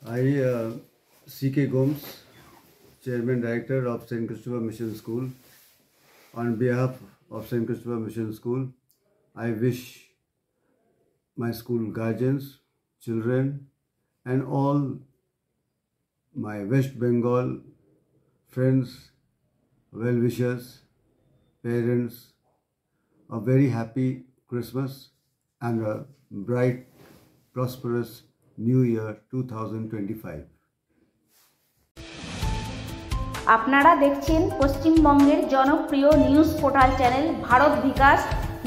I, C.K. Gomes, Chairman Director of St. Christopher Mission School. On behalf of St. Christopher Mission School, I wish my school guardians, children, and all my West Bengal friends, well-wishers, parents, a very happy Christmas and a bright, prosperous New Year 2025. আপনারা দেখছেন পশ্চিমবঙ্গের জনপ্রিয় news portal channel Bharat বিকাশ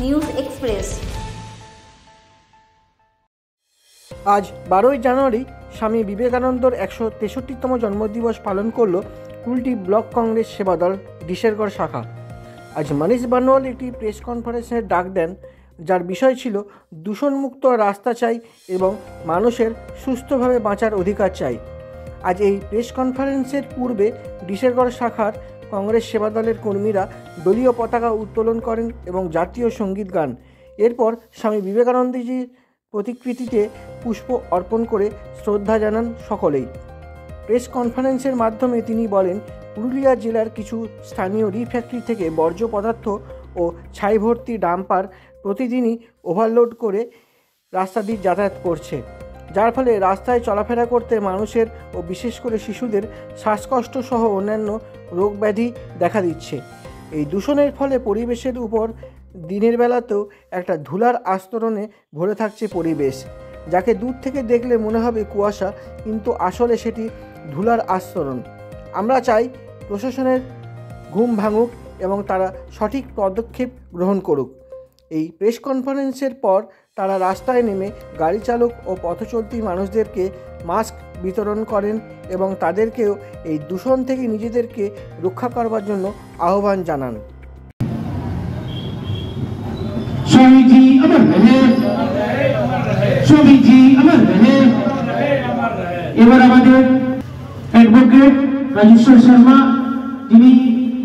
news express. আজ 12ই জানুয়ারি স্বামী বিবেকানন্দর 163তম জন্মদিবস পালন করল Kulti block Congress সেবাদল ডিশেরগড় শাখা। আজ মনীষ বর্নওয়াল একটি প্রেস কনফারেন্সের ডাক দেন, যার বিষয় ছিল দূষণমুক্ত রাস্তা চাই এবং মানুষের সুস্থভাবে বাঁচার অধিকার চাই। আজ এই প্রেস কনফারেন্সের পূর্বে ডিশেরগড় শাখার কংগ্রেস সেবাদলের কর্মীরা দলীয় পতাকা উত্তোলন করেন এবং জাতীয় সঙ্গীত গান। এরপর স্বামী বিবেকানন্দজির প্রতিকৃতিতে পুষ্প অর্পণ করে শ্রদ্ধা জানান সকলেই। প্রেস কনফারেন্সের মাধ্যমে তিনি বলেন, পুরুলিয়া জেলার কিছু স্থানীয় রিফ্যাক্টরি থেকে বর্জ্য পদার্থ ও ছাই ভর্তি ডাম্পার প্রতিদিনই ওভারলোড করে রাস্তা দিয়ে যাতায়াত করছে, যার ফলে রাস্তায় চলাফেরা করতে মানুষের ও বিশেষ করে শিশুদের শ্বাসকষ্ট সহ অন্যান্য রোগ ব্যাধি দেখা দিচ্ছে। এই দূষণের ফলে পরিবেশের উপর দিনের বেলাতেও একটা ধুলার আস্তরণে ভরে থাকছে পরিবেশ, যাকে দূর থেকে দেখলে মনে হবে কুয়াশা, কিন্তু আসলে সেটি ধুলার আস্তরণ। আমরা চাই প্রশাসনের ঘুম ভাঙুক এবং তারা সঠিক পদক্ষেপ গ্রহণ করুক। এই প্রেস কনফারেন্সের পর তারা রাস্তায় নেমে গাড়ি চালক ও পথচলতি মানুষদেরকে মাস্ক বিতরণ করেন এবং তাদেরকেও এই দূষণ থেকে নিজেদেরকে রক্ষা করবার জন্য আহ্বান জানান। এবার আমাদের অ্যাডভোকেট রাজেশ্বর শর্মা, যিনি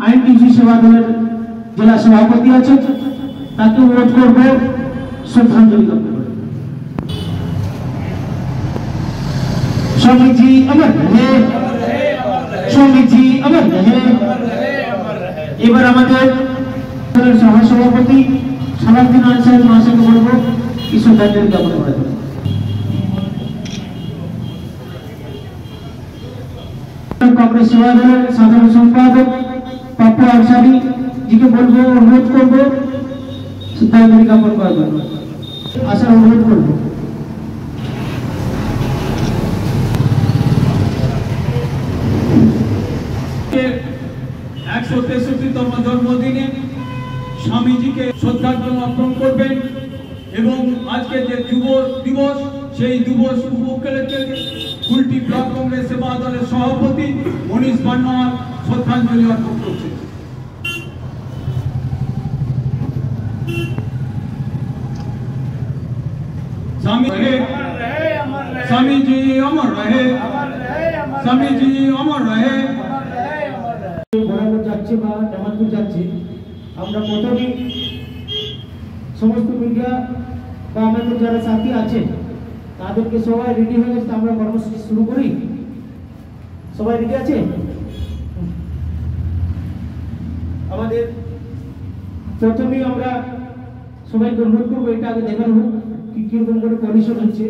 আইনটিসি সেবা দলের জেলা সভাপতি আছেন, তাকে অনুরোধ করব শ্রদ্ধাঞ্জলি জ্ঞাপন করতে। স্বামীজি অমর রহে, স্বামীজি অমর রহে। এবার আমাদের সহসভাপতি সালাউদ্দিন আনসারী মহাশয়কে বলব কি শ্রদ্ধাঞ্জলি জ্ঞাপন করতে। কংগ্রেস সেবা দলের সাধারণ সম্পাদক পাপ্পু আনসারী জিকে বলবো, অনুরোধ করবো শ্রদ্ধাঞ্জলি জ্ঞাপন করার জন্য আসার অনুরোধ করব। একশো 63তম জন্মদিনে স্বামীজিকে শ্রদ্ধাঞ্জলি অর্পণ করবেন এবং আজকে যে যুব দিবস, সেই দিবস উপলক্ষে কুলটি ব্লক কংগ্রেস সেবা দলের সভাপতি মনীষ বর্নওয়াল শ্রদ্ধাঞ্জলি অর্পণ করছেন। স্বামীজি অমর রহে, স্বামীজি অমর রহে। বরাবর যাচ্ছে বা জামালপুর যাচ্ছে, আমরা প্রথমেই সমস্ত মিডিয়া বা আমাদের যারা সাথী আছেন তাদেরকে সবাই রেডি হয়ে গেছে, আমরা কর্মসূচি শুরু করি। সবাই রেডি আছে? আমাদের প্রথমেই আমরা সবাইকে অনুরোধ করবো, এটা আগে দেখানো হোক কি কিরকম করে কন্ডিশন হচ্ছে।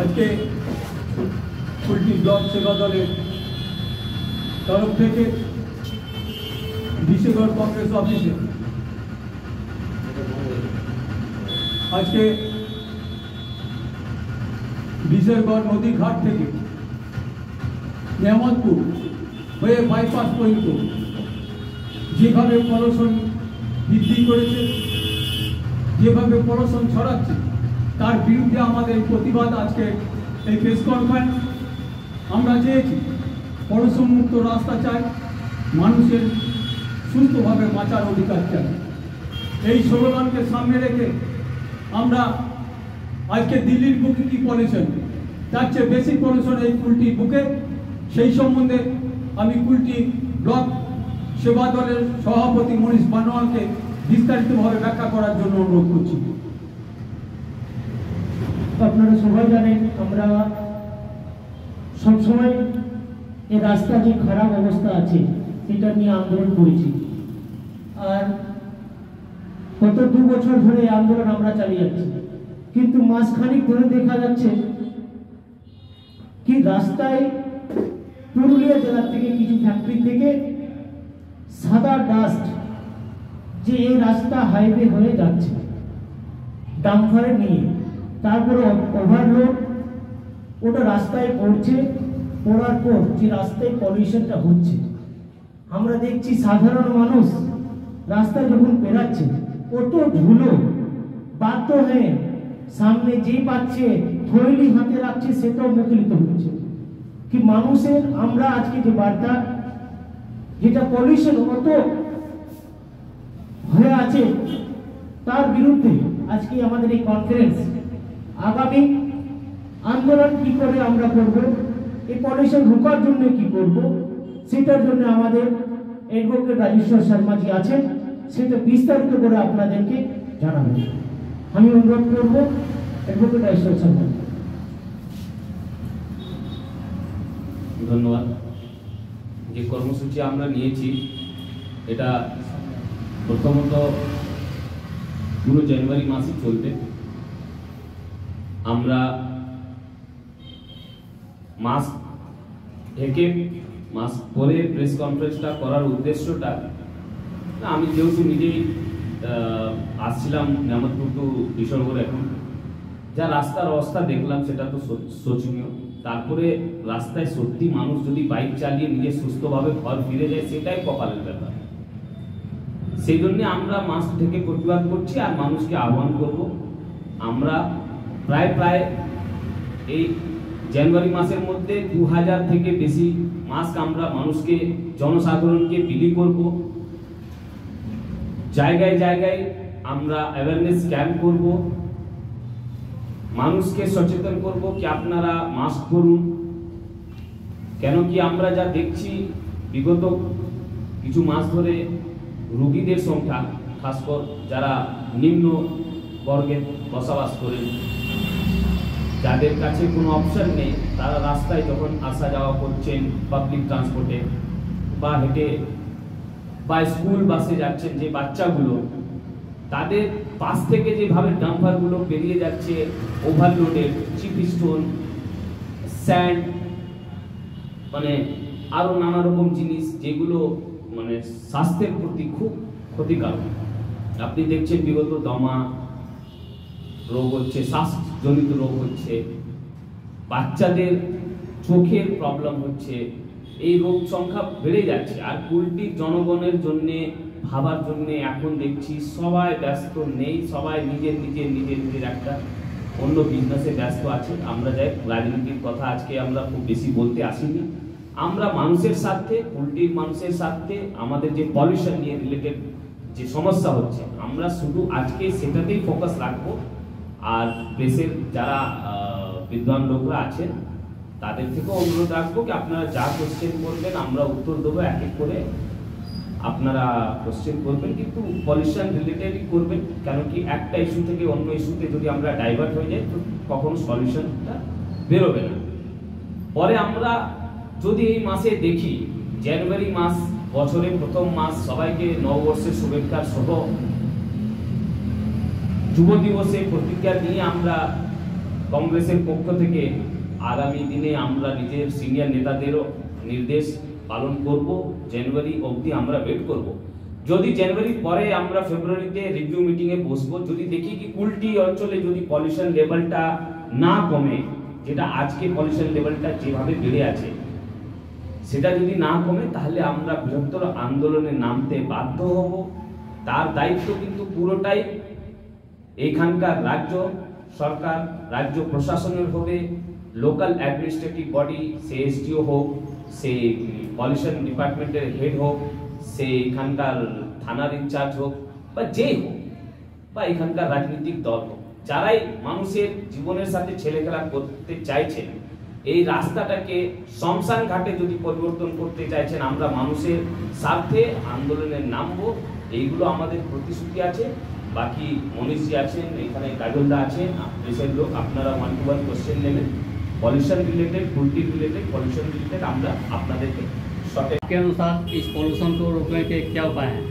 আজকে কুলটি ব্লক সেবা দলের তরফ থেকে ডিশেরগড় কংগ্রেস অফিসে আজকে ডিশেরগড় নদী ঘাট থেকে নেয়ামতপুর হয়ে বাইপাস পর্যন্ত যেভাবে পলিউশন বৃদ্ধি করেছে, যেভাবে পলিউশন ছড়াচ্ছে, তার বিরুদ্ধে আমাদের প্রতিবাদ। আজকে এই প্রেস কনফারেন্স আমরা চেয়েছি পলিউশন মুক্ত রাস্তা চাই, মানুষের সুস্থভাবে বাঁচার অধিকার চাই। এই স্লোগানকে সামনে রেখে আমরা আজকে দিল্লির বুকে কি পলিউশন, তার চেয়ে বেশি পলিউশন এই কুলটি বুকে। সেই সম্বন্ধে আমি কুলটি ব্লক সেবা দলের সভাপতি মনীষ বানোয়ালকে বিস্তারিতভাবে ব্যাখ্যা করার জন্য অনুরোধ করছি। আপনারা সবাই জানেন আমরা সবসময় এই রাস্তা যে খারাপ অবস্থা আছে সেটা নিয়ে আন্দোলন করেছি, আর গত 2 বছর ধরে এই আন্দোলন আমরা চালিয়ে যাচ্ছি। কিন্তু মাসখানিক ধরে দেখা যাচ্ছে কি রাস্তায় পুরুলিয়া জেলা থেকে কিছু ফ্যাক্টরি থেকে সাদা ডাস্ট যে এই রাস্তা হাইওয়ে হয়ে যাচ্ছে ডাম্পারে নিয়ে, তারপরে ওভারলোড ওটা রাস্তায় পড়ছে, পড়ার পর যে রাস্তায় পলিউশনটা হচ্ছে আমরা দেখছি। সাধারণ মানুষ রাস্তায় যখন পেরাচ্ছে কত ধুলো, বাধ্য হয়ে সামনে যে পাচ্ছে থৈলি হাতে রাখছে সেটাও মুখলিত হচ্ছে। কি মানুষের আমরা আজকে যে বার্তা যেটা পলিউশন অত হয়ে আছে তার বিরুদ্ধে আজকে আমাদের এই কনফারেন্স। আগামী আন্দোলন কি করে আমরা করব, এই পলিউশন রোকার জন্য কি করব, সেটার জন্য আমাদের অ্যাডভোকেট রাজেশ্বর শর্মাজি আছেন, সেটা বিস্তারিত করে আপনাদেরকে জানাবেন। আমি অনুরোধ করব অ্যাডভোকেট রাজেশ্বর শর্মা। ধন্যবাদ। যে কর্মসূচি আমরা নিয়েছি এটা প্রথমত পুরো জানুয়ারি মাসে চলবে। আমরা মাস থেকে মাস পরে প্রেস কনফারেন্সটা করার উদ্দেশ্যটা, আমি যেহেতু নিজেই আসছিলাম নেমতপুর টু কিশোরগড়, এখন যা রাস্তার অবস্থা দেখলাম সেটা তো শোচনীয়। তারপরে রাস্তায় সত্যি মানুষ যদি বাইক চালিয়ে নিজে সুস্থভাবে ঘর ফিরে যায় সেটাই কপালের ব্যাপার। সেই জন্য আমরা মাস্ক থেকে প্রতিবাদ করছি আর মানুষকে আহ্বান করব। আমরা প্রায় এই জানুয়ারি মাসের মধ্যে 2000 থেকে বেশি মাস্ক আমরা মানুষকে, জনসাধারণকে বিলি করব। জায়গায় জায়গায় আমরা অ্যাওয়ারনেস ক্যাম্প করব, মানুষকে সচেতন করব কি আপনারা মাস্ক পরুন। কেন কি আমরা যা দেখছি বিগত কিছু মাস ধরে রোগীদের সংখ্যা, খাস করে যারা নিম্ন বর্গের বসবাস করেন, যাদের কাছে কোনো অপশন নেই, তারা রাস্তায় যখন আসা যাওয়া করছেন পাবলিক ট্রান্সপোর্টে বা হেঁটে বা স্কুল বাসে যাচ্ছেন, যে বাচ্চাগুলো তাদের পাশ থেকে যেভাবে ডাম্পারগুলো বেরিয়ে যাচ্ছে, ওভারলোডেড চিপ স্টোন, স্যান্ড, মানে আরো নানা রকম জিনিস যেগুলো মানে স্বাস্থ্যের প্রতি খুব ক্ষতিকারক। আপনি দেখছেন বিগত দমা রোগ হচ্ছে, শ্বাসজনিত রোগ হচ্ছে, বাচ্চাদের চোখের প্রবলেম হচ্ছে, এই রোগ সংখ্যা বেড়ে যাচ্ছে। আর কুলটির জনগণের জন্য ভাবার জন্য এখন দেখছি সবাই ব্যস্ত নেই, সবাই নিজের একটা অন্য বিজনেসে ব্যস্ত আছে। আমরা যাই রাজনীতির কথা আজকে আমরা খুব বেশি বলতে আসিনি। আমরা মানুষের সাথে, কুলটির মানুষের সাথে আমাদের যে পলিউশন নিয়ে রিলেটেড যে সমস্যা হচ্ছে, আমরা শুধু আজকে সেটাতেই ফোকাস রাখবো। আর প্রেসের যারা বিদ্বান লোকরা আছেন তাদের থেকেও অনুরোধ রাখবো কি আপনারা যা কোশ্চেন করবেন আমরা উত্তর দেবো, এক এক করে আপনারা কোশ্চেন করবেন, কিন্তু পলিউশন রিলেটেডই করবেন। কেন কি একটা ইস্যু থেকে অন্য ইস্যুতে যদি আমরা ডাইভার্ট হয়ে যাই তো কখনো সলিউশনটা বেরোবে না। পরে আমরা যদি এই মাসে দেখি, জানুয়ারি মাস বছরের প্রথম মাস, সবাইকে নববর্ষের শুভেচ্ছা সহ যুব দিবসে প্রতিজ্ঞা নিয়ে আমরা কংগ্রেসের পক্ষ থেকে আগামী দিনে আমরা নিজের সিনিয়র নেতাদেরও নির্দেশ পালন করব। জানুয়ারি অবধি আমরা ওয়েট করব। যদি জানুয়ারির পরে আমরা ফেব্রুয়ারিতে রিভিউ মিটিংয়ে বসবো, যদি দেখি কি কুলটি অঞ্চলে যদি পলিউশন লেভেলটা না কমে, যেটা আজকে পলিউশন লেভেলটা যেভাবে বেড়ে আছে সেটা যদি না কমে, তাহলে আমরা বৃহত্তর আন্দোলনে নামতে বাধ্য হব। তার দায়িত্ব কিন্তু পুরোটাই এইখানকার রাজ্য সরকার, রাজ্য প্রশাসনের হবে, লোকাল অ্যাডমিনিস্ট্রেটিভ বডি, সে এসডিও হোক, সে পলিউশন ডিপার্টমেন্টের হেড হোক, সে এখানকার থানার ইনচার্জ হোক বা যে হোক, বা এখানকার রাজনৈতিক দল হোক, যারাই মানুষের জীবনের সাথে ছেলেখেলা করতে চাইছেন, এই রাস্তাটাকে শ্মশান ঘাটে যদি পরিবর্তন করতে চাইছেন, আমরা মানুষের স্বার্থে আন্দোলনে নামবো, এইগুলো আমাদের প্রতিশ্রুতি আছে। বাকি মনীষজি আছেন, এখানে কাজলদা আছেন, দেশের লোক, আপনারা 1 to 1 কোশ্চেন নেবেন pollution related, Kulti related, pollution related আমরা আপনাদেরকে সঠিক के अनुसार इस पॉल्यूशन को रोकने के क्या उपाय हैं?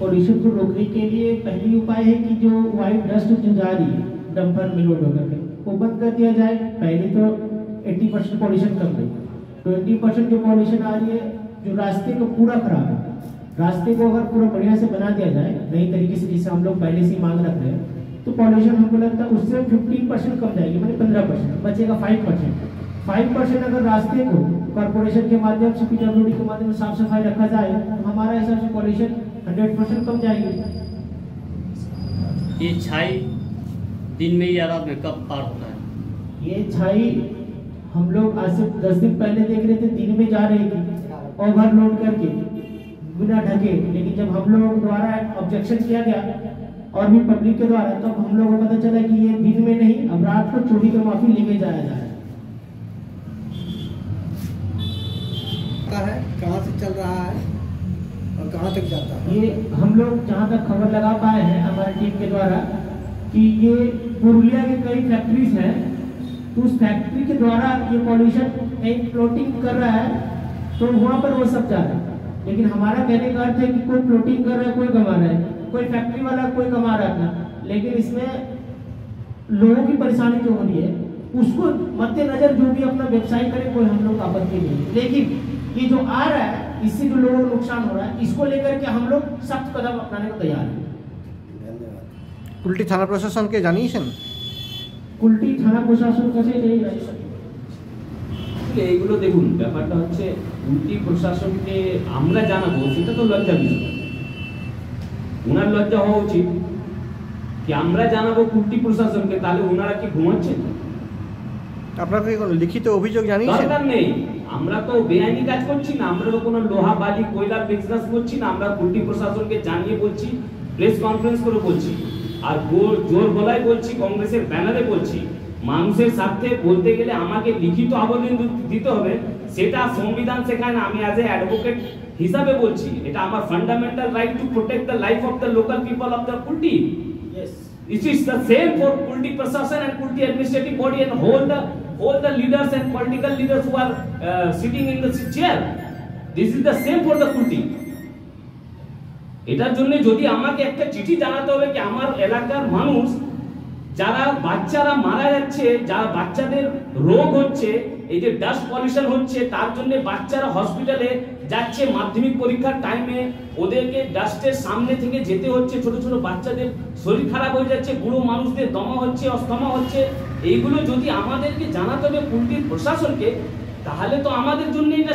पॉल्यूशन को रोकने के लिए पहली उपाय है कि जो व्हाइट डस्ट जो जा रही है डंपर में लोड होकर के वो बंद कर दिया जाए। पहले तो 80% पॉल्यूशन कम गई, 20% जो पॉल्यूशन आ रही है जो रास्ते को पूरा खराब है, रास्ते को अगर पूरा बढ़िया से बना दिया जाए नई तरीके से, जिसे हम लोग पहले से मांग रख रहे हैं, तो पॉल्यूशन हमको लगता है उससे 15% कम जाएगी, मतलब 15%, बचेगा 5%। अगर रास्ते को कॉर्पोरेशन के माध्यम से, पीडब्ल्यूडी के माध्यम से साफ सफाई रखा जाए तो हमारा हिसाब से पॉल्यूशन 100% कम जाएगी। ये छाई दिन में या रात में कब पार होता है? ये छाई हम लोग आज से 10 दिन पहले देख रहे थे दिन में जा रही थी ओवरलोड करके बिना ढके, लेकिन जब हम लोग द्वारा ऑब्जेक्शन किया गया और भी पब्लिक के द्वारा, तब हम लोगों को पता चला कि ये दिन में नहीं, अब रात को चोरी का माफी लेके जाया जा रहा है। कहाँ से चल रहा है और कहाँ तक जाता है? ये हम लोग जहाँ तक खबर लगा पाए हैं हमारी टीम के द्वारा कि ये पुरुलिया के कई फैक्ट्रीज हैं, तो उस फैक्ट्री के द्वारा ये पॉल्यूशन एक फ्लोटिंग कर रहा है, तो वहाँ पर वो सब जा रहा है। लेकिन हमारा कहने का अर्थ है कि कोई फ्लोटिंग कर रहा है, कोई कमा रहा है, कोई फैक्ट्री वाला कोई कमा रहा था, लेकिन इसमें लोगों की परेशानी जो हो रही है उसको मद्देनजर जो भी अपना व्यवसाय करे, कोई हम लोग आपत्ति नहीं, लेकिन ये जो आ रहा है इससे जो लोगों को नुकसान हो रहा है, इसको लेकर के हम लोग सख्त कदम अपनाने को तैयार हैं। কুলটি থানা প্রশাসনকে জানিয়েছেন? कुल्टी थाना प्रशासन কাছে এই এইগুলো দেখুন, ব্যাপারটা হচ্ছে কুল্টি প্রশাসনকে আমরা জানাবো, সেটা তো লজ্জা বিষয়। ওনার লজ্জা হওয়া উচিত কি আমরা জানাবো কুল্টি প্রশাসনকে, তাহলে ওনারা কি ঘুমাচ্ছেন? আপনাকে কোনো লিখিত অভিযোগ জানিয়েছেন? দরকার নেই, আমরা তো বেআইনি কাজ করছি না, আমরা তো কোনো লোহা বালি কয়লার বিজনেস করছি না। আমরা কুল্টি প্রশাসনকে জানিয়ে বলছি, প্রেস কনফারেন্স করে বলছি, আর জোর গলায় বলছি, কংগ্রেসের ব্যানারে বলছি, মানুষের স্বার্থে বলতে গেলে আমাকে লিখিত আবেদন দিতে হবে, সেটা সংবিধান শেখায় না। আমি অ্যাজ এ অ্যাডভোকেট হিসাবে বলছি, এটা আমার fundamental right to protect the life of the local people of the Kulti. It is the same for Kulti Prasashan and Kulti administrative body and all the leaders and political leaders who are sitting in the chair. This is the same for the Kulti. এটার জন্য যদি আমাকে একটা চিঠি জানাতে হবে কি আমার এলাকার মানুষ যারা বাচ্চারা মারা যাচ্ছে, যারা বাচ্চাদের রোগ হচ্ছে, এই যে ডাস্ট পলিউশন হচ্ছে, তার জন্য বাচ্চারা হসপিটালে যাচ্ছে মাধ্যমিক পরীক্ষার টাইমে, ওদেরকে ডাস্টের সামনে থেকে যেতে হচ্ছে, ছোট ছোট বাচ্চাদের শরীর খারাপ হয়ে যাচ্ছে, বুড়ো মানুষদের দমা হচ্ছে, অস্তমা হচ্ছে। এইগুলো যদি আমাদেরকে জানাতে হবে কুল্টির প্রশাসনকে, তাহলে তো আমাদের জন্য এটা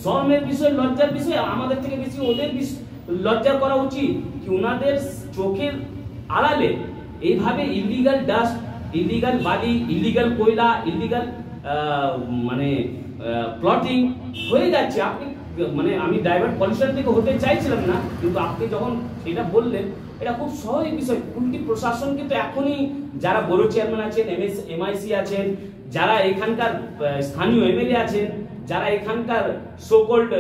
শরমের বিষয়, লজ্জার বিষয়। আমাদের থেকে বেশি ওদের লজ্জা করা উচিত কি ওনাদের চোখের আড়ালে এইভাবে ইলিগাল ডাস্ট, ইলিগাল বালি, ইলিগাল কয়লা, ইলিগাল মানে প্লটিং হয়ে যাচ্ছে। আপনি মানে আমি ডাইভার্ট পলিউশন থেকে হতে চাইছিলাম না, কিন্তু আপনি যখন এটা বললেন এটা খুব সহজ বিষয়। কুল্টি প্রশাসনকে তো এখনই যারা বড় চেয়ারম্যান আছেন, এমআইসি আছেন, যারা এখানকার স্থানীয় এমএলএ আছেন, যারা এখানকার সোকল্ড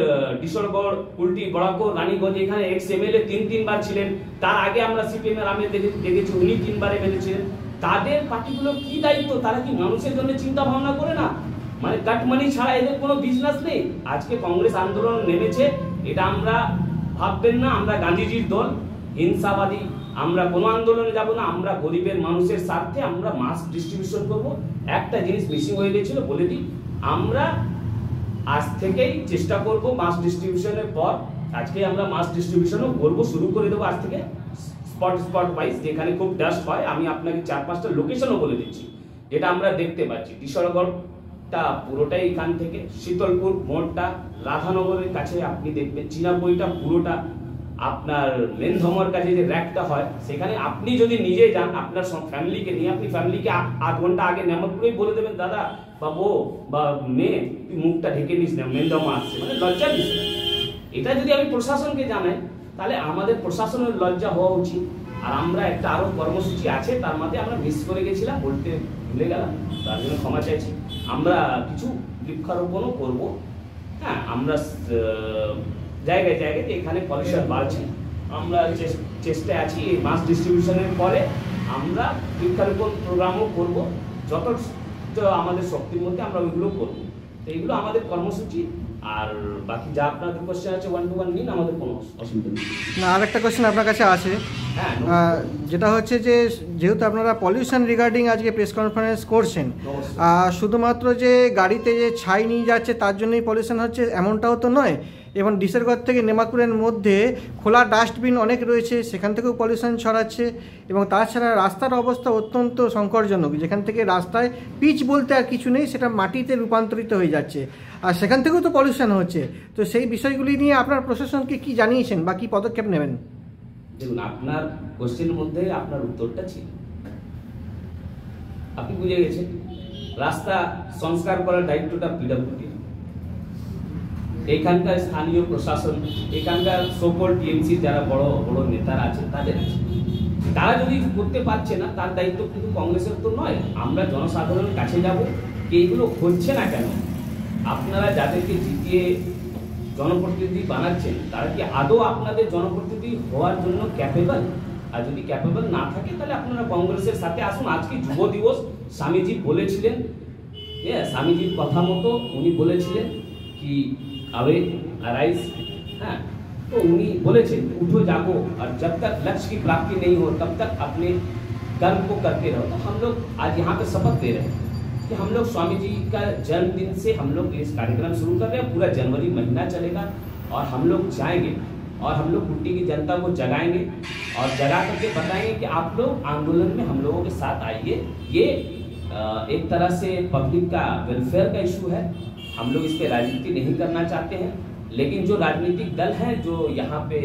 ডিসরগড়, কুল্টি, বড়াকো, রানীগঞ্জ, এখানে এক্স এমএলএ 3-3 ছিলেন, তার আগে আমরা সিপিএম এর আমি দেখেছি উনি 3 বার এমএলএ ছিলেন, তাদের পার্টিগুলো কি দায়িত্ব? তারা কি মানুষের জন্য চিন্তা ভাবনা করে না? মানে কাটমানি ছাড়া এদের কোনো বিজনেস নেই। আজকে কংগ্রেস আন্দোলন নেমেছে, এটা আমরা ভাববেন না আমরা গান্ধীজির দল, হিংসাবাদী, আমরা কোনো আন্দোলনে যাব না। আমরা গরিবের মানুষের স্বার্থে আমরা মাস্ক ডিস্ট্রিবিউশন করব। একটা জিনিস মিসিং হয়ে গেছিল, বলে দিই, আমরা আজ থেকেই চেষ্টা করব মাস্ক ডিস্ট্রিবিউশনের পর, আজকে আমরা মাস্ক ডিস্ট্রিবিউশনও করব, শুরু করে দেবো আজ থেকে স্পট ওয়াইজ, যেখানে খুব ডাস্ট হয়। আমি আপনাকে 4-5টা লোকেশনও বলে দিচ্ছি, যেটা আমরা দেখতে পাচ্ছি। ডিসরগড়টা পুরোটাই এখান থেকে, শীতলপুর মোড়টা রাধানগরের কাছে আপনি দেখবেন, চীনাবইটা পুরোটা আপনার মেনধমর কাছে যে র্যাকটা হয়, সেখানে আপনি যদি নিজে যান আপনার ফ্যামিলিকে নিয়ে, আপনি ফ্যামিলিকে 8 ঘন্টা আগে নেমতপুরেই বলে দেবেন, দাদা বা বউ বা মেয়ে তুই মুখটা ঢেকে নিস না, মেনধমা আসছে, মানে লজ্জা বিষয়। এটা যদি আমি প্রশাসনকে জানাই, তাহলে আমাদের প্রশাসনের লজ্জা হওয়া উচিত। আর আমরা একটা আরো কর্মসূচি আছে, তার মধ্যে আমরা মিস করে গেছিলাম, বলতে ভুলে গেলাম, তার জন্য ক্ষমা চাইছি। আমরা কিছু বৃক্ষারোপণও করব। হ্যাঁ, আমরা জায়গায় জায়গায় এখানে পলিউশন বাড়ছে, আমরা চেষ্টায় আছি এই মাস ডিস্ট্রিবিউশনের পরে আমরা বৃক্ষারোপণ প্রোগ্রামও করব, যত আমাদের শক্তির মধ্যে আমরা ওইগুলো করবো। তো এইগুলো আমাদের কর্মসূচি। আর বাকি যা আপনাদের কোশ্চেন আছে 1 to 1 নিন, আমাদের কোনো অসুবিধা নেই। না, আরেকটা কোশ্চেন আপনার কাছে আছে, হ্যাঁ, যেটা হচ্ছে যে যেহেতু আপনারা পলিউশন রিগার্ডিং আজকে প্রেস কনফারেন্স করছেন, শুধুমাত্র যে গাড়িতে যে ছাই নিয়ে যাচ্ছে তার জন্যই পলিউশন হচ্ছে এমনটাও তো নয়, এবং ডিসেরগড় থেকে নেমাকুরের মধ্যে খোলা ডাস্টবিন অনেক রয়েছে, সেখান থেকেও পলিউশন ছড়াচ্ছে। এবং তাছাড়া রাস্তার অবস্থা অত্যন্ত সংকটজনক, যেখান থেকে রাস্তায় পিচ বলতে আর কিছু নেই, সেটা মাটিতে রূপান্তরিত হয়ে যাচ্ছে, আর সেখান থেকেও তো পলিউশন হচ্ছে। তো সেই বিষয়গুলি নিয়ে আপনার প্রশাসনকে কি জানিয়েছেন বা কী পদক্ষেপ নেবেন? দেখুন, আপনার কোশ্চেনের মধ্যে আপনার উত্তরটা ছিল, আপনি বুঝে গেছেন। রাস্তা সংস্কার করার দায়িত্বটা পিডব্লিউডি, এখানকার স্থানীয় প্রশাসন, এখানকার সকল টিএমসি যারা বড় বড় নেতারা আছে তাদের আছে। তারা যদি করতে পারছে না, তার দায়িত্ব কিন্তু কংগ্রেসের তো নয়। আমরা জনসাধারণের কাছে যাব, এইগুলো হচ্ছে না কেন, আপনারা যাদেরকে জিতিয়ে জনপ্রতিনিধি বানাচ্ছেন তারা কি আদৌ আপনাদের জনপ্রতিনিধি হওয়ার জন্য ক্যাপেবল? আর যদি ক্যাপেবল না থাকে তাহলে আপনারা কংগ্রেসের সাথে আসুন। আজকে যুব দিবস, স্বামীজি বলেছিলেন, স্বামীজির কথা মতো উনি বলেছিলেন কি अवे अराइज, हाँ, तो उन्हीं बोले थे उठो जागो, और जब तक लक्ष्य की प्राप्ति नहीं हो तब तक अपने कर्म को करते रहो। तो हम लोग आज यहाँ पे शपथ दे रहे हैं कि हम लोग स्वामी जी का जन्मदिन से हम लोग इस कार्यक्रम शुरू कर रहे हैं। पूरा जनवरी महीना चलेगा और हम लोग जाएंगे और हम लोग कुट्टी की जनता को जगाएंगे और जगा करके बताएंगे कि आप लोग आंदोलन में हम लोगों के साथ आइए। ये एक तरह से पब्लिक का वेलफेयर का इशू है, हम लोग इस पे राजनीति नहीं करना चाहते हैं। लेकिन जो राजनीतिक दल हैं जो यहाँ पे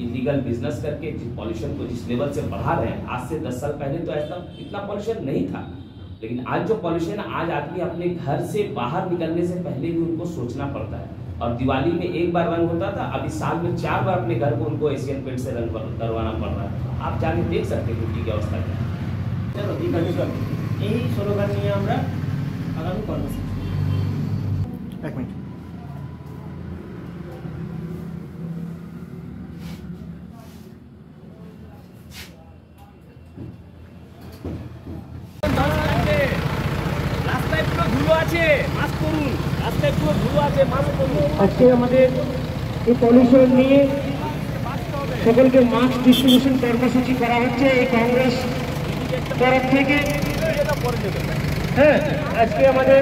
इलीगल बिजनेस करके जिस पॉल्यूशन को जिस लेवल से बढ़ा रहे हैं, आज से 10 साल पहले तो ऐसा इतना पॉल्यूशन नहीं था, लेकिन आज जो पॉल्यूशन, आज आदमी अपने घर से बाहर निकलने से पहले भी उनको सोचना पड़ता है। और दिवाली में एक बार रंग होता था, अभी साल में 4 बार अपने घर को उनको एशियन पेंट से रंग करवाना पड़ रहा है। आप जाके देख सकते हैं मिट्टी की अवस्था क्या है। चलो ठीक है, यही स्लोगान নিয়ে আমরা আগামী কর্মসূচি। এক মিনিট। রাস্তায় পুরো ধুলো আছে, মাস্ক করুন। রাস্তায় পুরো ধুলো আছে, মাস্ক করুন। আজকে আমাদের এই পলিউশন নিয়ে সকলকে মাস্ক ডিস্ট্রিবিউশন কর্মসূচি করা হচ্ছে এই কংগ্রেস তরফ থেকে। হ্যাঁ, আজকে আমাদের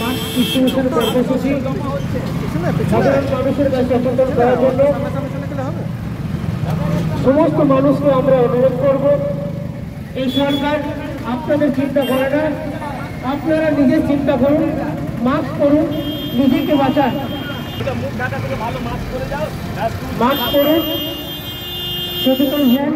মাস্ক ডিস্ট্রিবিউশন কর্মসূচি সাধারণ মানুষের কাছে সচেতন করার জন্য সমস্ত মানুষকে আমরা অনুরোধ করব, এই সরকার আপনাদের চিন্তা করে না, আপনারা নিজের চিন্তা করুন, মাস্ক করুন, নিজেকে বাঁচান, মাস্ক করুন, সচেতন হন।